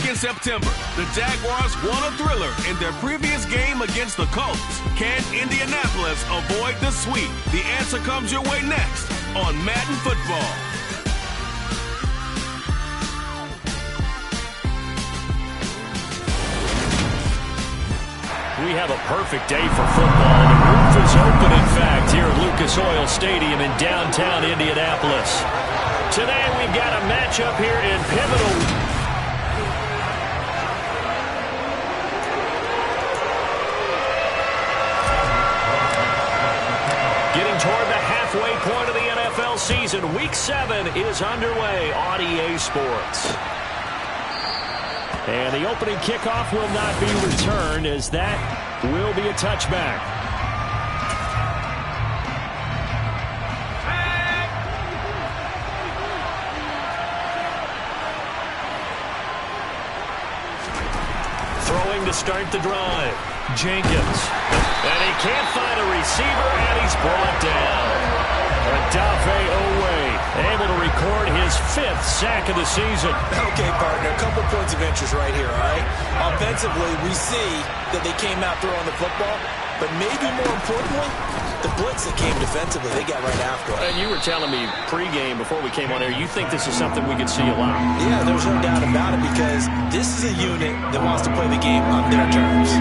in September, the Jaguars won a thriller in their previous game against the Colts. Can Indianapolis avoid the sweep? The answer comes your way next on Madden Football. We have a perfect day for football. The roof is open, in fact, here at Lucas Oil Stadium in downtown Indianapolis. Today we've got a matchup here in pivotal. Getting toward the halfway point of the NFL season, Week 7 is underway on EA Sports. And the opening kickoff will not be returned, as that will be a touchback. Throwing to start the drive. Jenkins. And he can't find a receiver, and he's brought down. Odafe Oweh able to record his 5th sack of the season. Okay, partner, a couple points of interest right here, all right? Offensively, we see that they came out throwing the football, but maybe more importantly, the blitz that came defensively, they got right after it. And you were telling me pregame before we came on air, you think this is something we could see a lot? Yeah, there's no doubt about it, because this is a unit that wants to play the game on their terms.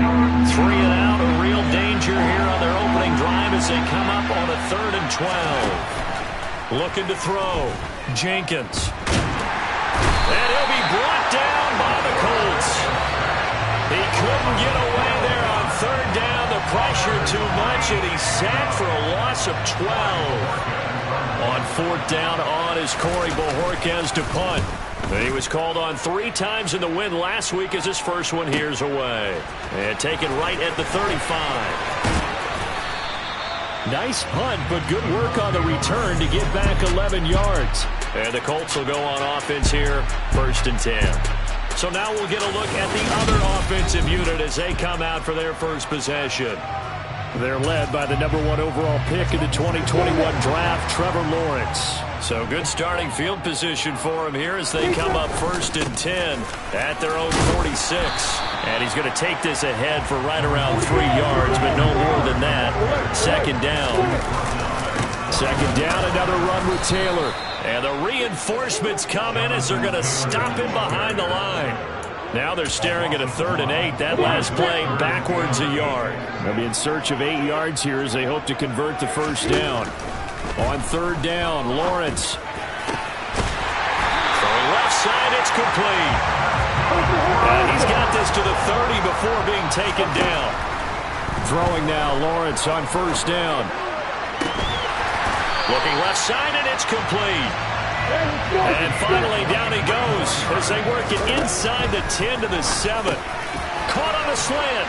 3 and out, a real danger here on their opening drive as they come up on a 3rd and 12. Looking to throw. Jenkins. And he'll be brought down by the Colts. He couldn't get away there on 3rd down. The pressure too much, and he's sacked for a loss of 12. On 4th down on is Corey Bojorquez to punt. He was called on 3 times in the win last week as his first one here's away. And taken right at the 35. Nice punt, but good work on the return to get back 11 yards. And the Colts will go on offense here, 1st and 10. So now we'll get a look at the other offensive unit as they come out for their first possession. They're led by the #1 overall pick in the 2021 draft, Trevor Lawrence. So good starting field position for him here as they come up 1st and 10 at their own 46. And he's going to take this ahead for right around 3 yards, but no more than that. 2nd down. 2nd down, another run with Taylor. And the reinforcements come in as they're going to stop him behind the line. Now they're staring at a 3rd and 8. That last play backwards a yard. They'll be in search of 8 yards here as they hope to convert the 1st down. On 3rd down, Lawrence. From left side, it's complete. And he's got this to the 30 before being taken down. Throwing now, Lawrence on 1st down. Looking left side, and it's complete. And finally, down he goes as they work it inside the 10 to the 7. Caught on a slant.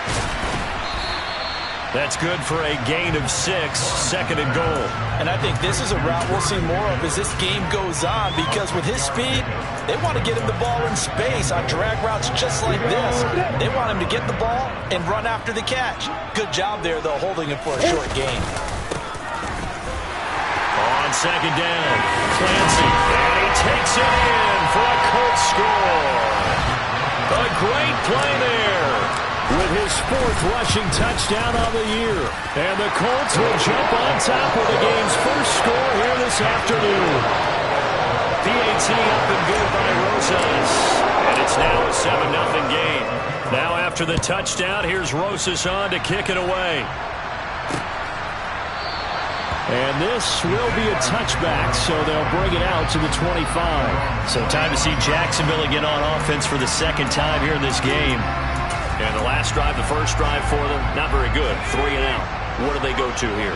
That's good for a gain of 6, 2nd and goal. And I think this is a route we'll see more of as this game goes on, because with his speed, they want to get him the ball in space on drag routes just like this. They want him to get the ball and run after the catch. Good job there, though, holding him for a short gain. On 2nd down, Clancy, and he takes it in for a Colts score. A great play there with his 4th rushing touchdown of the year. And the Colts will jump on top of the game's first score here this afternoon. PAT up and good by Rosas. And it's now a 7-0 game. Now after the touchdown, here's Rosas on to kick it away. And this will be a touchback, so they'll bring it out to the 25. So time to see Jacksonville again on offense for the 2nd time here in this game. And the last drive, the first drive for them, not very good. 3 and out. What do they go to here?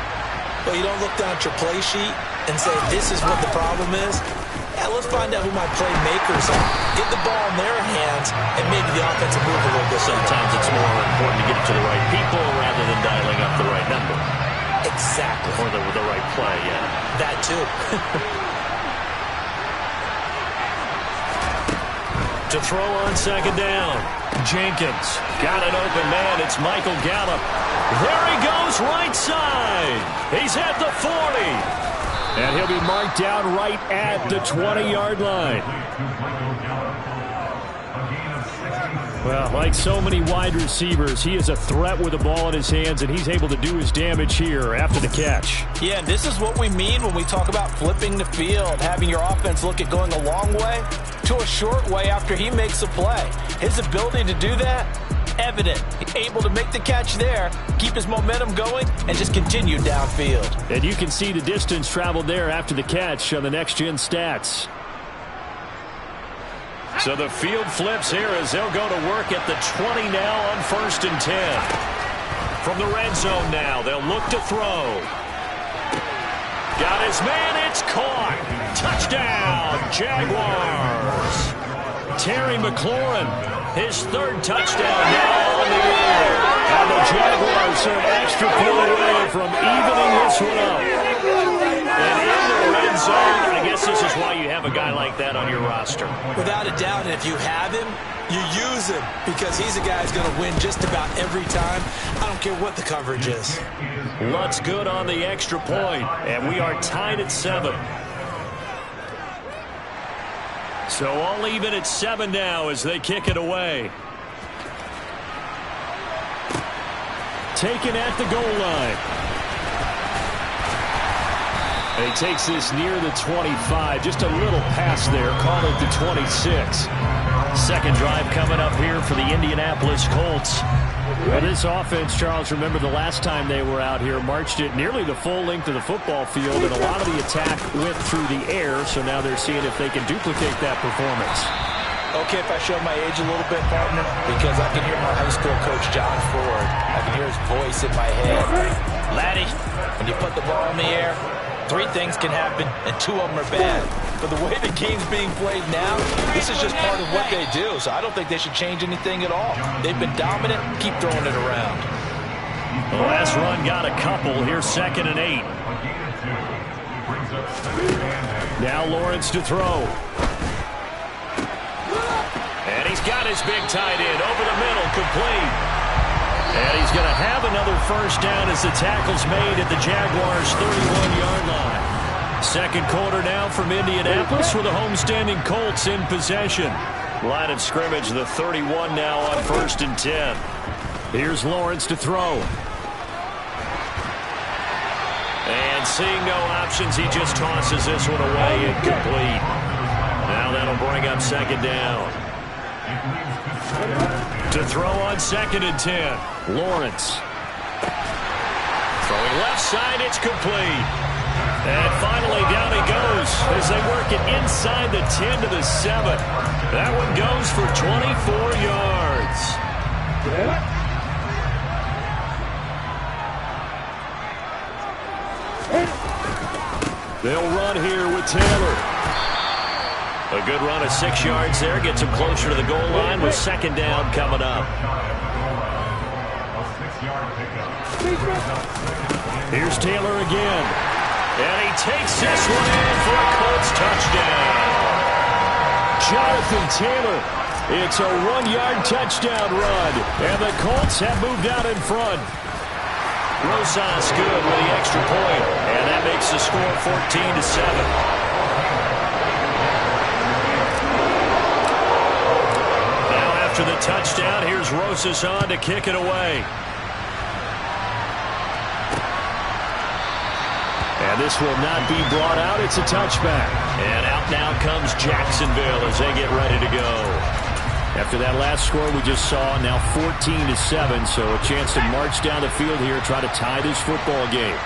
Well, you don't look down at your play sheet and say, this is what the problem is. Yeah, let's find out who my playmakers are. Get the ball in their hands, and maybe the offense will move a little bit. Sometimes it's more important to get it to the right people rather than dialing up the right number. Exactly. Or the right play, yeah. That too. To throw on 2nd down. Jenkins got an open man. It's Michael Gallup. There he goes, right side. He's at the 40. And he'll be marked down right at the 20-yard line. Well, like so many wide receivers, he is a threat with the ball in his hands, and he's able to do his damage here after the catch. Yeah, and this is what we mean when we talk about flipping the field, having your offense look at going a long way to a short way after he makes a play. His ability to do that, evident. Able to make the catch there, keep his momentum going, and just continue downfield. And you can see the distance traveled there after the catch on the next-gen stats. So the field flips here as they'll go to work at the 20 now on 1st and 10. From the red zone now, they'll look to throw. Got his man, it's caught. Touchdown, Jaguars. Terry McLaurin, his 3rd touchdown now on the year. And the Jaguars are an extra point away from evening this one up. And in the red zone, I guess this is why you have a guy like that on your roster. Without a doubt, and if you have him, you use him because he's a guy who's going to win just about every time. I don't care what the coverage is. Lutt's good on the extra point, and we are tied at 7. So all even at 7 now as they kick it away. Taken at the goal line. And he takes this near the 25. Just a little pass there. Call it the 26. Second drive coming up here for the Indianapolis Colts. Well, this offense, Charles, remember the last time they were out here, marched it nearly the full length of the football field, and a lot of the attack went through the air, so now they're seeing if they can duplicate that performance. Okay, if I show my age a little bit, partner, because I can hear my high school coach, John Ford. I can hear his voice in my head. Laddie, when you put the ball in the air, 3 things can happen, and 2 of them are bad. But the way the game's being played now, this is just part of what they do. So I don't think they should change anything at all. They've been dominant. Keep throwing it around. The last run got a couple. Here's 2nd and 8. Now Lawrence to throw. And he's got his big tight end over the middle, complete. And he's going to have another first down as the tackle's made at the Jaguars' 31-yard line. Second quarter now from Indianapolis with the homestanding Colts in possession. Line of scrimmage, the 31 now on 1st and 10. Here's Lawrence to throw. And seeing no options, he just tosses this one away, incomplete. Now that'll bring up 2nd down. To throw on 2nd and 10. Lawrence. Throwing left side, it's complete. And finally down he goes as they work it inside the 10 to the 7. That one goes for 24 yards. They'll run here with Taylor. A good run of 6 yards there. Gets him closer to the goal line with 2nd down coming up. Here's Taylor again. And he takes this one in for a Colts touchdown. Jonathan Taylor. It's a 1-yard touchdown run. And the Colts have moved out in front. Rosas good with the extra point. And that makes the score 14-7. After the touchdown, here's Rosas on to kick it away. And this will not be brought out. It's a touchback. And out now comes Jacksonville as they get ready to go. After that last score we just saw, now 14-7, so a chance to march down the field here, try to tie this football game.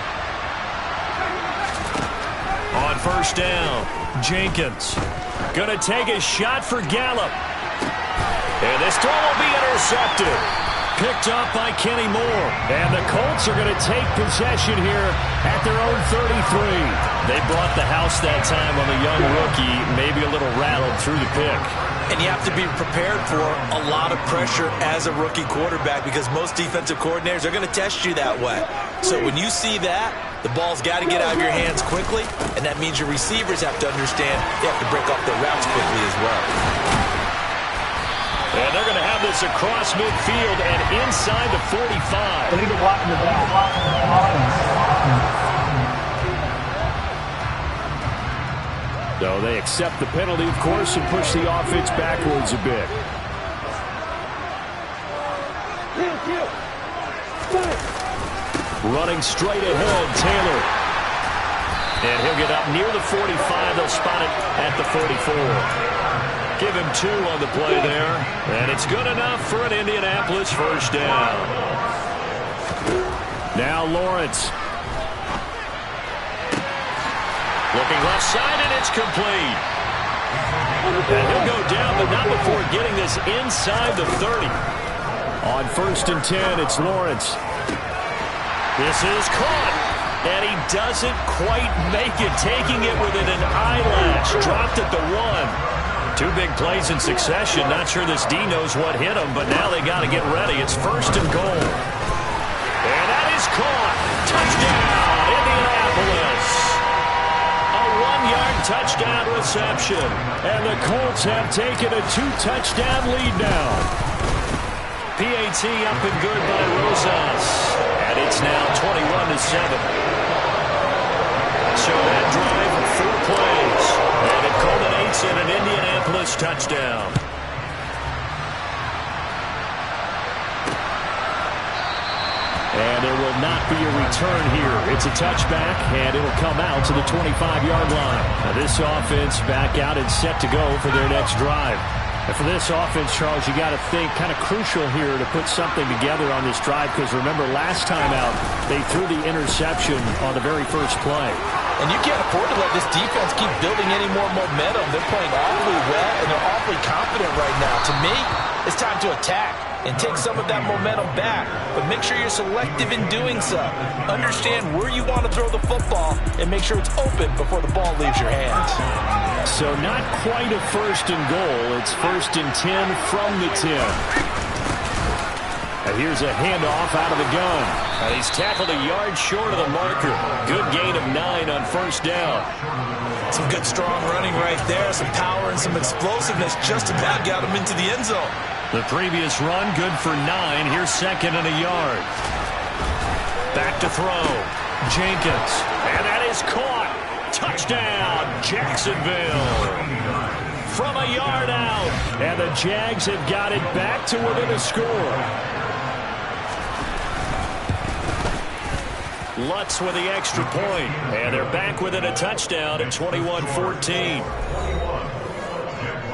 On 1st down, Jenkins going to take a shot for Gallup. And this throw will be intercepted. Picked up by Kenny Moore. And the Colts are going to take possession here at their own 33. They brought the house that time on the young rookie, maybe a little rattled through the pick. And you have to be prepared for a lot of pressure as a rookie quarterback because most defensive coordinators are going to test you that way. So when you see that, the ball's got to get out of your hands quickly, and that means your receivers have to understand they have to break off their routes quickly as well. And they're going to have this across midfield and inside the 45. So they accept the penalty, of course, and push the offense backwards a bit. Running straight ahead, Taylor. And he'll get up near the 45. They'll spot it at the 44. Give him 2 on the play there. And it's good enough for an Indianapolis first down. Now Lawrence. Looking left side, and it's complete. And he'll go down, but not before getting this inside the 30. On 1st and 10, it's Lawrence. This is caught. And he doesn't quite make it, taking it within an eyelash. Dropped at the 1. 2 big plays in succession. Not sure this D knows what hit him, but now they got to get ready. It's 1st and goal. And that is caught. Touchdown, Indianapolis. A 1-yard touchdown reception. And the Colts have taken a 2-touchdown lead now. PAT up and good by Rosas. And it's now 21-7. So that drive, 4 plays, and it culminates in an Indianapolis touchdown. And there will not be a return here. It's a touchback, and it'll come out to the 25-yard line. Now this offense back out and set to go for their next drive. And for this offense, Charles, you got to think kind of crucial here to put something together on this drive, because remember last time out they threw the interception on the very first play. And you can't afford to let this defense keep building any more momentum. They're playing awfully well, and they're awfully confident right now. To me, it's time to attack and take some of that momentum back. But make sure you're selective in doing so. Understand where you want to throw the football and make sure it's open before the ball leaves your hands. So not quite a 1st and goal. It's 1st and 10 from the 10. And here's a handoff out of the gun. And he's tackled a yard short of the marker. Good gain of 9 on 1st down. Some good strong running right there. Some power and some explosiveness just about got him into the end zone. The previous run good for 9. Here's 2nd and a yard. Back to throw. Jenkins. And that is caught. Touchdown, Jacksonville. From a yard out. And the Jags have got it back to within a score. Lutz with the extra point. And they're back within a touchdown at 21-14.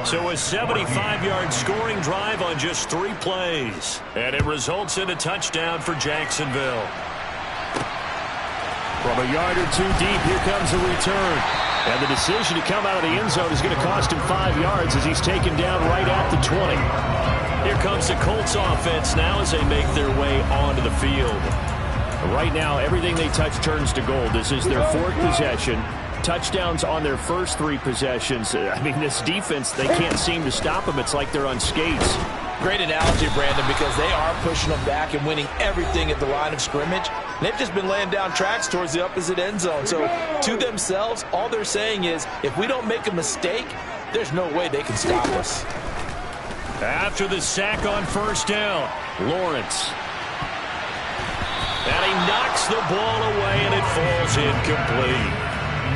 So a 75-yard scoring drive on just 3 plays. And it results in a touchdown for Jacksonville. From a yard or 2 deep, here comes a return. And the decision to come out of the end zone is going to cost him 5 yards as he's taken down right at the 20. Here comes the Colts offense now as they make their way onto the field. Right now, everything they touch turns to gold. This is their 4th possession. Touchdowns on their first 3 possessions. I mean, this defense, they can't seem to stop them. It's like they're on skates. Great analogy, Brandon, because they are pushing them back and winning everything at the line of scrimmage. They've just been laying down tracks towards the opposite end zone. So to themselves, all they're saying is, if we don't make a mistake, there's no way they can stop us. After the sack on 1st down, Lawrence. And he knocks the ball away, and it falls incomplete.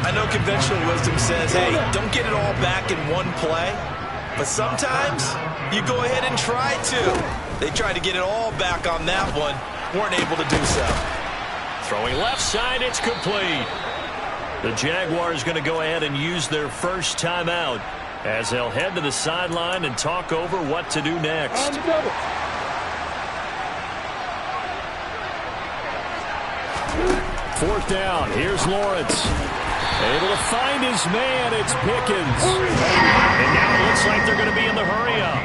I know conventional wisdom says, hey, don't get it all back in one play. But sometimes you go ahead and try to. They tried to get it all back on that one. Weren't able to do so. Throwing left side, it's complete. The Jaguars going to go ahead and use their first timeout as they'll head to the sideline and talk over what to do next. 4th down. Here's Lawrence. Able to find his man. It's Pickens. And now it looks like they're going to be in the hurry-up.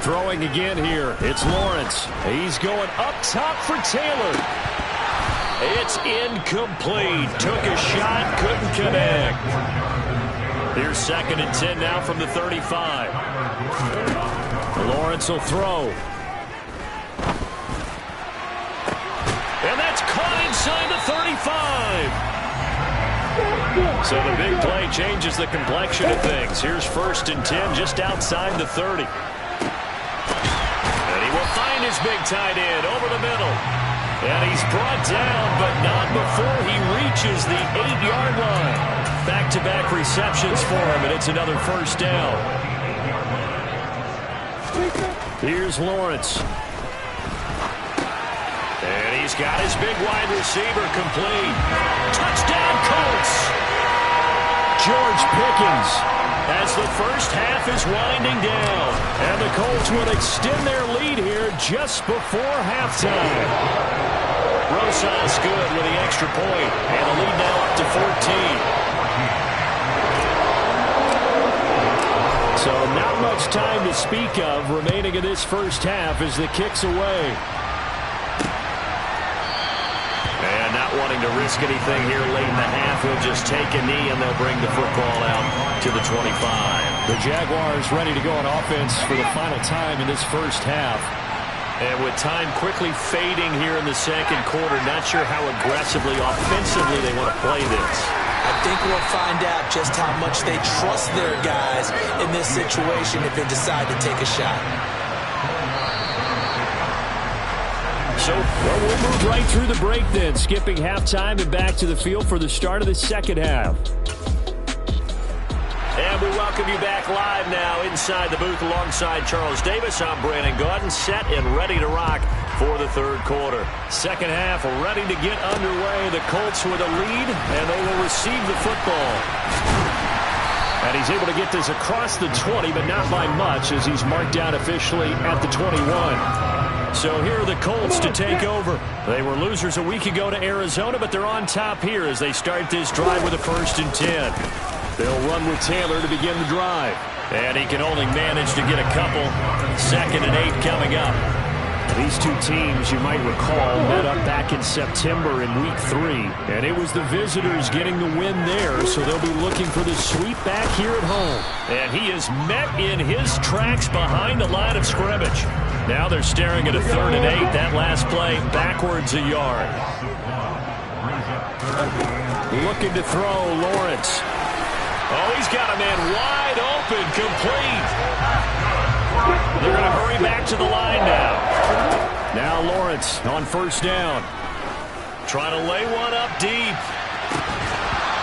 Throwing again here. It's Lawrence. He's going up top for Taylor. It's incomplete. Took a shot, couldn't connect. Here's 2nd and 10 now from the 35. Lawrence will throw. And that's caught inside the 35. So the big play changes the complexion of things. Here's 1st and 10 just outside the 30. And he will find his big tight end over the middle. And he's brought down, but not before he reaches the 8-yard line. Back-to-back receptions for him, and it's another 1st down. Here's Lawrence. He's got his big wide receiver complete. Touchdown, Colts! George Pickens as the first half is winding down. And the Colts will extend their lead here just before halftime. Rosas good with the extra point. And the lead now up to 14. So not much time to speak of remaining in this first half as the kick's away. And not wanting to risk anything here late in the half, he'll just take a knee and they'll bring the football out to the 25. The Jaguars ready to go on offense for the final time in this first half. And with time quickly fading here in the second quarter, not sure how aggressively, offensively they want to play this. I think we'll find out just how much they trust their guys in this situation if they decide to take a shot. So we'll move right through the break then, skipping halftime and back to the field for the start of the second half. And we welcome you back live now inside the booth alongside Charles Davis. I'm Brandon Gaudin, set and ready to rock for the third quarter. Second half ready to get underway. The Colts with a lead, and they will receive the football. And he's able to get this across the 20, but not by much as he's marked down officially at the 21. So here are the Colts to take over. They were losers a week ago to Arizona, but they're on top here as they start this drive with a 1st and 10. They'll run with Taylor to begin the drive. And he can only manage to get a couple. 2nd and 8 coming up. These two teams, you might recall, met up back in September in Week 3. And it was the visitors getting the win there, so they'll be looking for the sweep back here at home. And he is met in his tracks behind the line of scrimmage. Now they're staring at a 3rd and 8. That last play backwards a yard. Looking to throw, Lawrence. Oh, he's got a man wide open, complete. They're going to hurry back to the line now. Now Lawrence on 1st down. Trying to lay one up deep.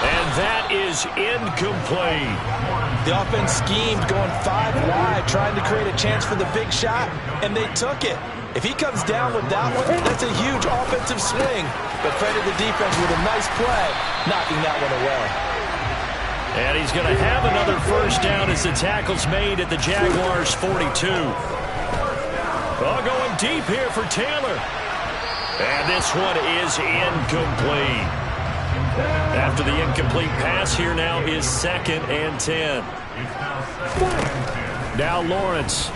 And that is incomplete. The offense schemed going 5 wide, trying to create a chance for the big shot, and they took it. If he comes down with that one, that's a huge offensive swing. But credit the defense with a nice play, knocking that one away. And he's going to have another 1st down as the tackle's made at the Jaguars' 42. Oh, going deep here for Taylor. And this one is incomplete. After the incomplete pass, here now is 2nd and 10. Now Lawrence.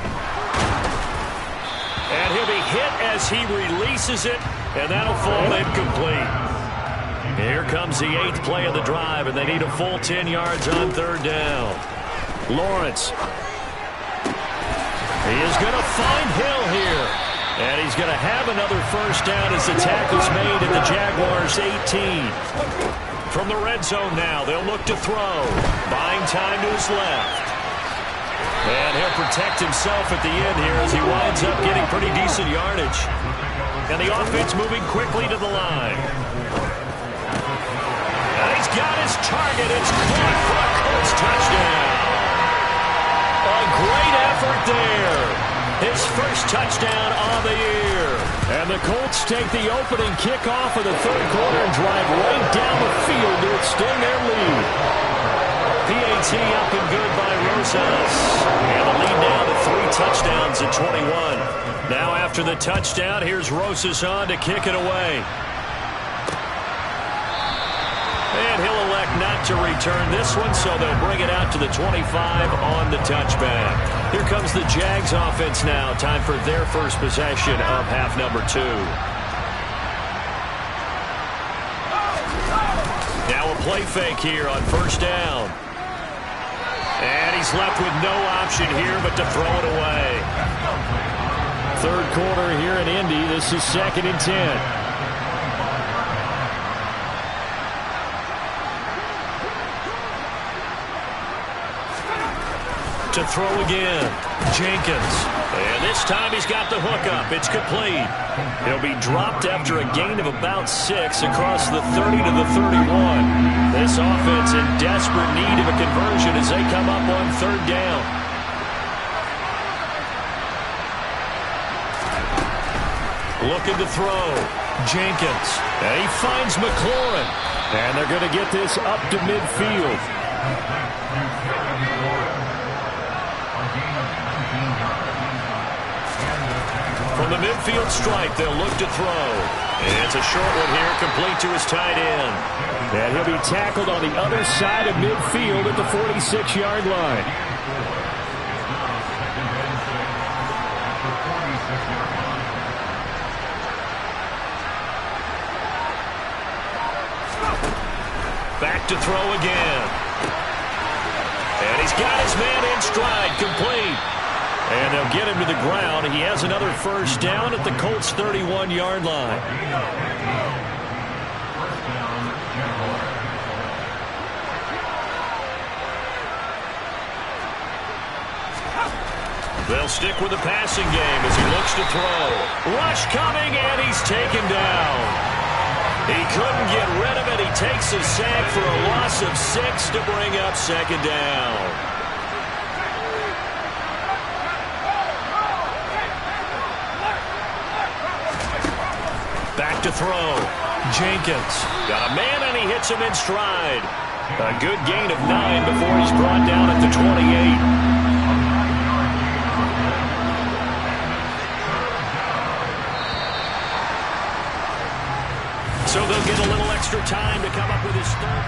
And he'll be hit as he releases it, and that'll fall incomplete. Here comes the 8th play of the drive, and they need a full 10 yards on 3rd down. Lawrence. He is going to find Hill here. And he's going to have another 1st down as the tackle's made at the Jaguars' 18. From the red zone now, they'll look to throw. Buying time to his left. And he'll protect himself at the end here as he winds up getting pretty decent yardage. And the offense moving quickly to the line. And he's got his target. It's caught for a Colts touchdown. A great effort there. His first touchdown on the year. And the Colts take the opening kickoff of the third quarter and drive right down the field to extend their lead. PAT up and good by Rosas. And the lead now to 3 touchdowns at 21. Now after the touchdown, here's Rosas on to kick it away. And he'll elect not to return this one, so they'll bring it out to the 25 on the touchback. Here comes the Jags offense now. Time for their first possession of half number 2. Now a play fake here on 1st down. And he's left with no option here but to throw it away. Third quarter here in Indy. This is 2nd and 10. To throw again, Jenkins. And this time he's got the hook up. It's complete. He'll be dropped after a gain of about 6 across the 30 to the 31. This offense in desperate need of a conversion as they come up on 3rd down. Looking to throw. Jenkins. And he finds McLaurin. And they're going to get this up to midfield. From the midfield stripe, they'll look to throw. And it's a short one here, complete to his tight end. And he'll be tackled on the other side of midfield at the 46-yard line. Back to throw again. And he's got his man in stride, complete. And they'll get him to the ground. He has another first down at the Colts' 31-yard line. They'll stick with the passing game as he looks to throw. Rush coming, and he's taken down. He couldn't get rid of it. He takes a sack for a loss of 6 to bring up second down. Back to throw. Jenkins. Got a man, and he hits him in stride. A good gain of 9 before he's brought down at the 28. So they'll get a little extra time to come up with his third.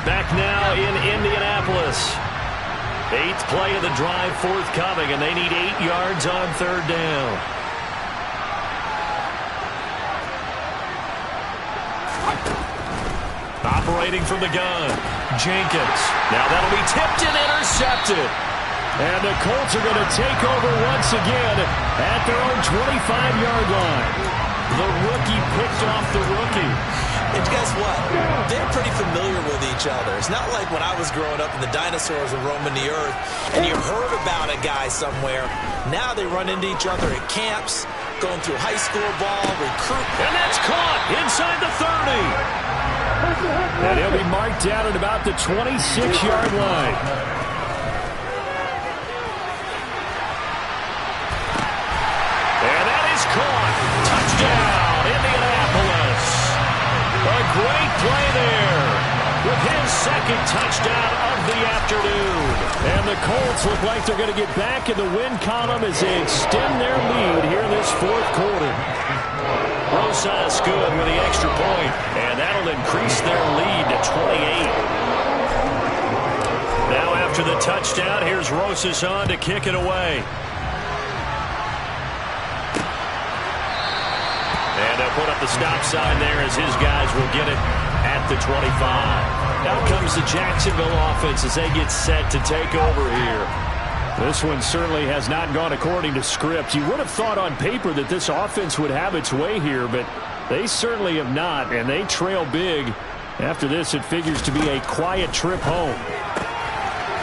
Back now in Indianapolis. 8th play of the drive forthcoming, and they need 8 yards on third down. Operating from the gun, Jenkins. Now that'll be tipped and intercepted. And the Colts are going to take over once again at their own 25-yard line. The rookie picked off the rookie. And guess what? They're pretty familiar with each other. It's not like when I was growing up and the dinosaurs were roaming the earth and you heard about a guy somewhere. Now they run into each other at camps, going through high school ball, recruit. And that's caught inside the 30. And he'll be marked down at about the 26-yard line. And that is caught. Touchdown, Indianapolis. A great play there with his second touchdown of the afternoon. And the Colts look like they're going to get back in the win column as they extend their lead here in this fourth quarter. Rosas good with the extra point, and that'll increase their lead to 28. Now after the touchdown, here's Rosas on to kick it away. And they'll put up the stop sign there as his guys will get it at the 25. Now comes the Jacksonville offense as they get set to take over here. This one certainly has not gone according to script. You would have thought on paper that this offense would have its way here, but they certainly have not, and they trail big. After this, it figures to be a quiet trip home.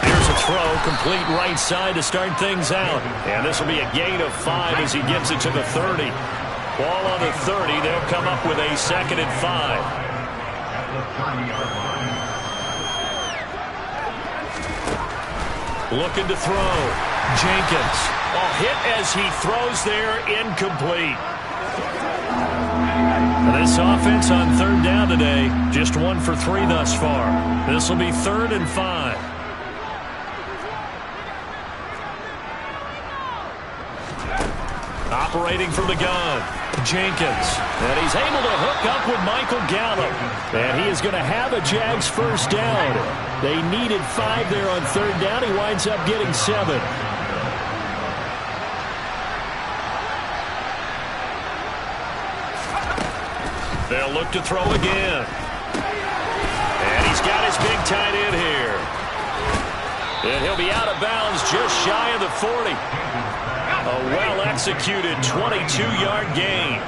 Here's a throw, complete right side to start things out. And this will be a gain of 5 as he gets it to the 30. Ball on the 30, they'll come up with a 2nd and 5. Looking to throw. Jenkins. A hit as he throws there, incomplete. This offense on third down today, just 1 for 3 thus far. This will be 3rd and 5. Operating from the gun, Jenkins. And he's able to hook up with Michael Gallup. And he is going to have a Jags first down. They needed 5 there on third down. He winds up getting 7. They'll look to throw again. And he's got his big tight end here. And he'll be out of bounds just shy of the 40. A well-executed 22-yard gain.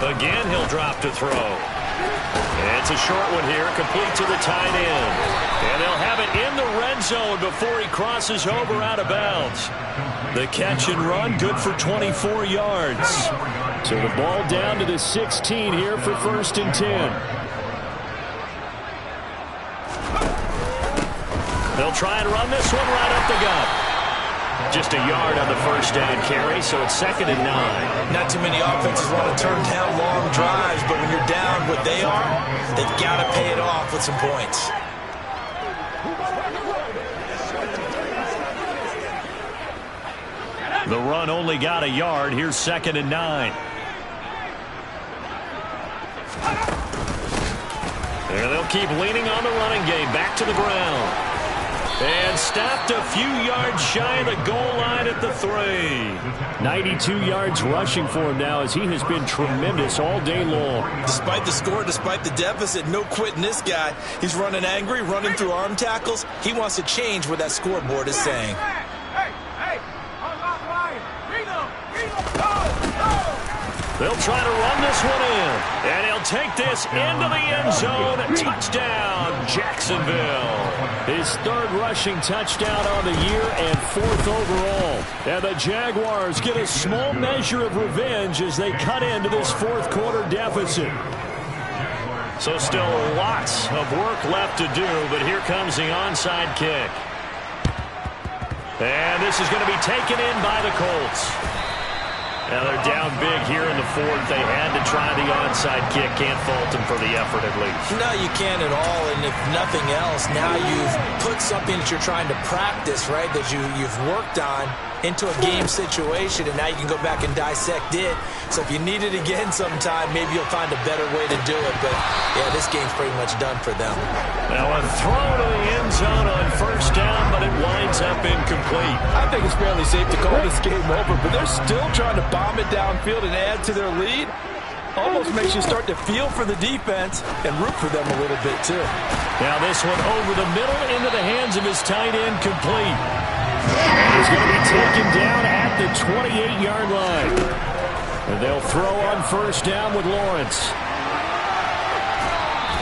Again, he'll drop to throw. And it's a short one here, complete to the tight end. And they'll have it in the red zone before he crosses over out of bounds. The catch and run, good for 24 yards. So the ball down to the 16 here for 1st and 10. They'll try and run this one right up the gut. just a yard on the first down carry, so it's 2nd and 9. Not too many offenses want to turn down long drives, but when you're down what they are, they've got to pay it off with some points. The run only got a yard. Here's 2nd and 9. And they'll keep leaning on the running game. Back to the ground. And stopped a few yards shy of the goal line at the 3. 92 yards rushing for him now as he has been tremendous all day long. Despite the score, despite the deficit, no quitting this guy. He's running angry, running through arm tackles. He wants to change what that scoreboard is saying. They'll try to run this one in. And he'll take this into the end zone. Touchdown, Jacksonville. His 3rd rushing touchdown on the year and 4th overall. And the Jaguars get a small measure of revenge as they cut into this 4th quarter deficit. So still lots of work left to do, but here comes the onside kick. And this is going to be taken in by the Colts. Now they're down big here in the 4th. They had to try the onside kick. Can't fault them for the effort at least. No, you can't at all. And if nothing else, now you've put something that you're trying to practice, right, that you've worked on into a game situation, and now you can go back and dissect it. So if you need it again sometime, maybe you'll find a better way to do it. But, yeah, this game's pretty much done for them. Now a throw to the end zone on 1st down, but it winds up incomplete. I think it's fairly safe to call this game over, but they're still trying to bomb it downfield and add to their lead. Almost makes you start to feel for the defense and root for them a little bit, too. Now this one over the middle into the hands of his tight end, complete. He's going to be taken down at the 28-yard line. And they'll throw on 1st down with Lawrence.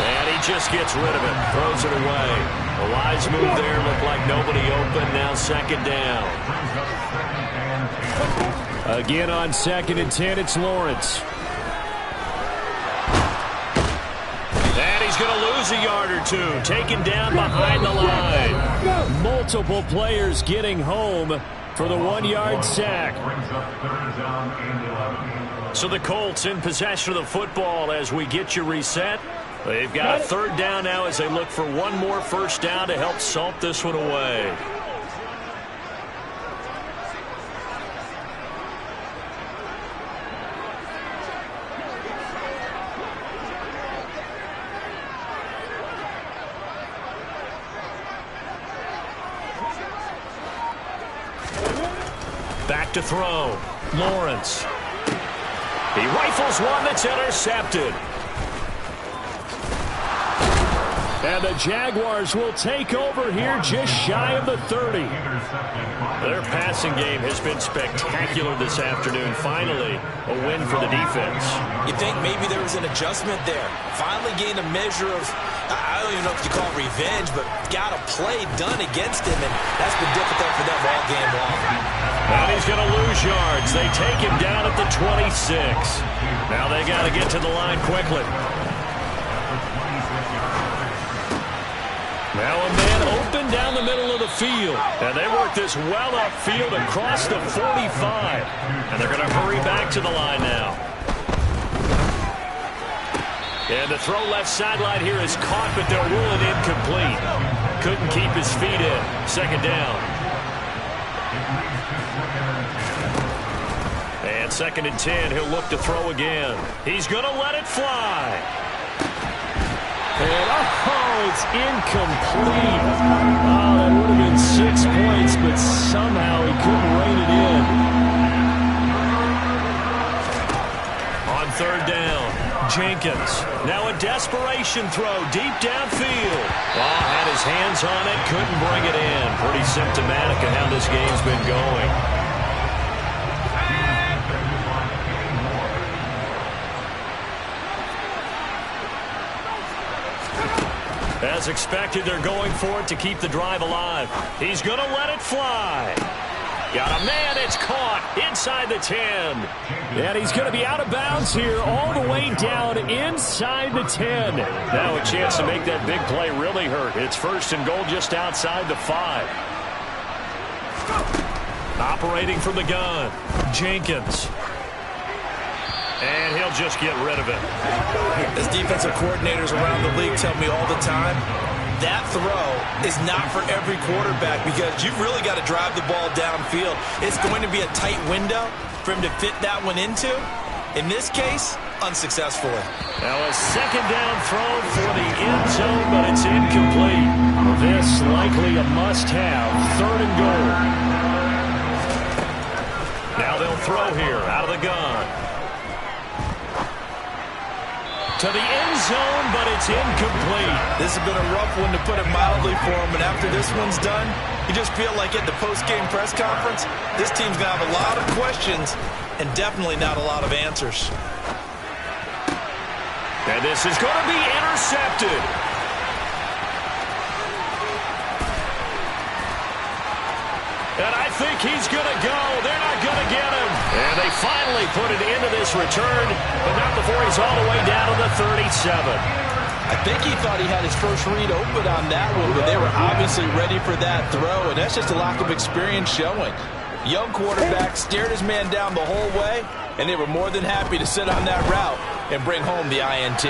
And he just gets rid of it, throws it away. A wise move there, looked like nobody open, now 2nd down. Again on 2nd and 10, it's Lawrence. And he's going to lose a yard or two, taken down behind the line. Multiple players getting home for the 1-yard sack. So the Colts in possession of the football as we get you reset. They've got a 3rd down now as they look for one more 1st down to help salt this one away. Back to throw. Lawrence. He rifles one that's intercepted. And the Jaguars will take over here just shy of the 30. Their passing game has been spectacular this afternoon. Finally, a win for the defense. You think maybe there was an adjustment there. Finally gained a measure of, I don't even know if you call it revenge, but got a play done against him, and that's been difficult for them all game long. And he's going to lose yards. They take him down at the 26. Now they got to get to the line quickly. Now a man open down the middle of the field. And they work this well upfield across the 45. And they're going to hurry back to the line now. And the throw left sideline here is caught, but they'll rule it incomplete. Couldn't keep his feet in. 2nd down. And 2nd and 10. He'll look to throw again. He's going to let it fly. And, it's incomplete. Oh, that would have been 6 points, but somehow he couldn't rein it in. On 3rd down, Jenkins. Now a desperation throw deep downfield. Oh, had his hands on it, couldn't bring it in. Pretty symptomatic of how this game's been going. As expected, they're going for it to keep the drive alive. He's going to let it fly. Got a man, it's caught inside the 10. And he's going to be out of bounds here all the way down inside the 10. Now a chance to make that big play really hurt. It's 1st and goal just outside the 5. Operating from the gun, Jenkins. And he'll just get rid of it. As defensive coordinators around the league tell me all the time, that throw is not for every quarterback because you've really got to drive the ball downfield. It's going to be a tight window for him to fit that one into. In this case, unsuccessfully. Now a second down throw for the end zone, but it's incomplete. This likely a must-have. 3rd and goal. Now they'll throw here out of the gun. To the end zone, but it's incomplete. This has been a rough one, to put it mildly, for him. And after this one's done, you just feel like at the post-game press conference, this team's going to have a lot of questions and definitely not a lot of answers. And this is going to be intercepted. And I think he's going to go. They're not going to get him. And they finally put it into this return, but not before he's all the way down to the 37. I think he thought he had his first read open on that one, but they were obviously ready for that throw, and that's just a lack of experience showing. Young quarterback stared his man down the whole way, and they were more than happy to sit on that route and bring home the INT.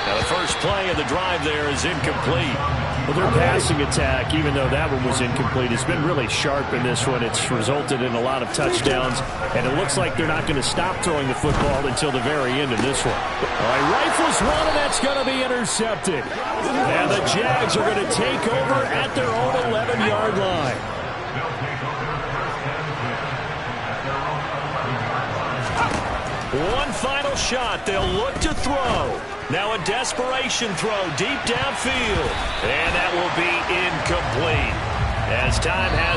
Now the first play of the drive there is incomplete. Well, their passing attack, even though that one was incomplete, has been really sharp in this one. It's resulted in a lot of touchdowns, and it looks like they're not going to stop throwing the football until the very end of this one. All right, rifles one, and that's going to be intercepted. And the Jags are going to take over at their own 11-yard line. One final shot. They'll look to throw. Now a desperation throw deep downfield. And that will be incomplete as time has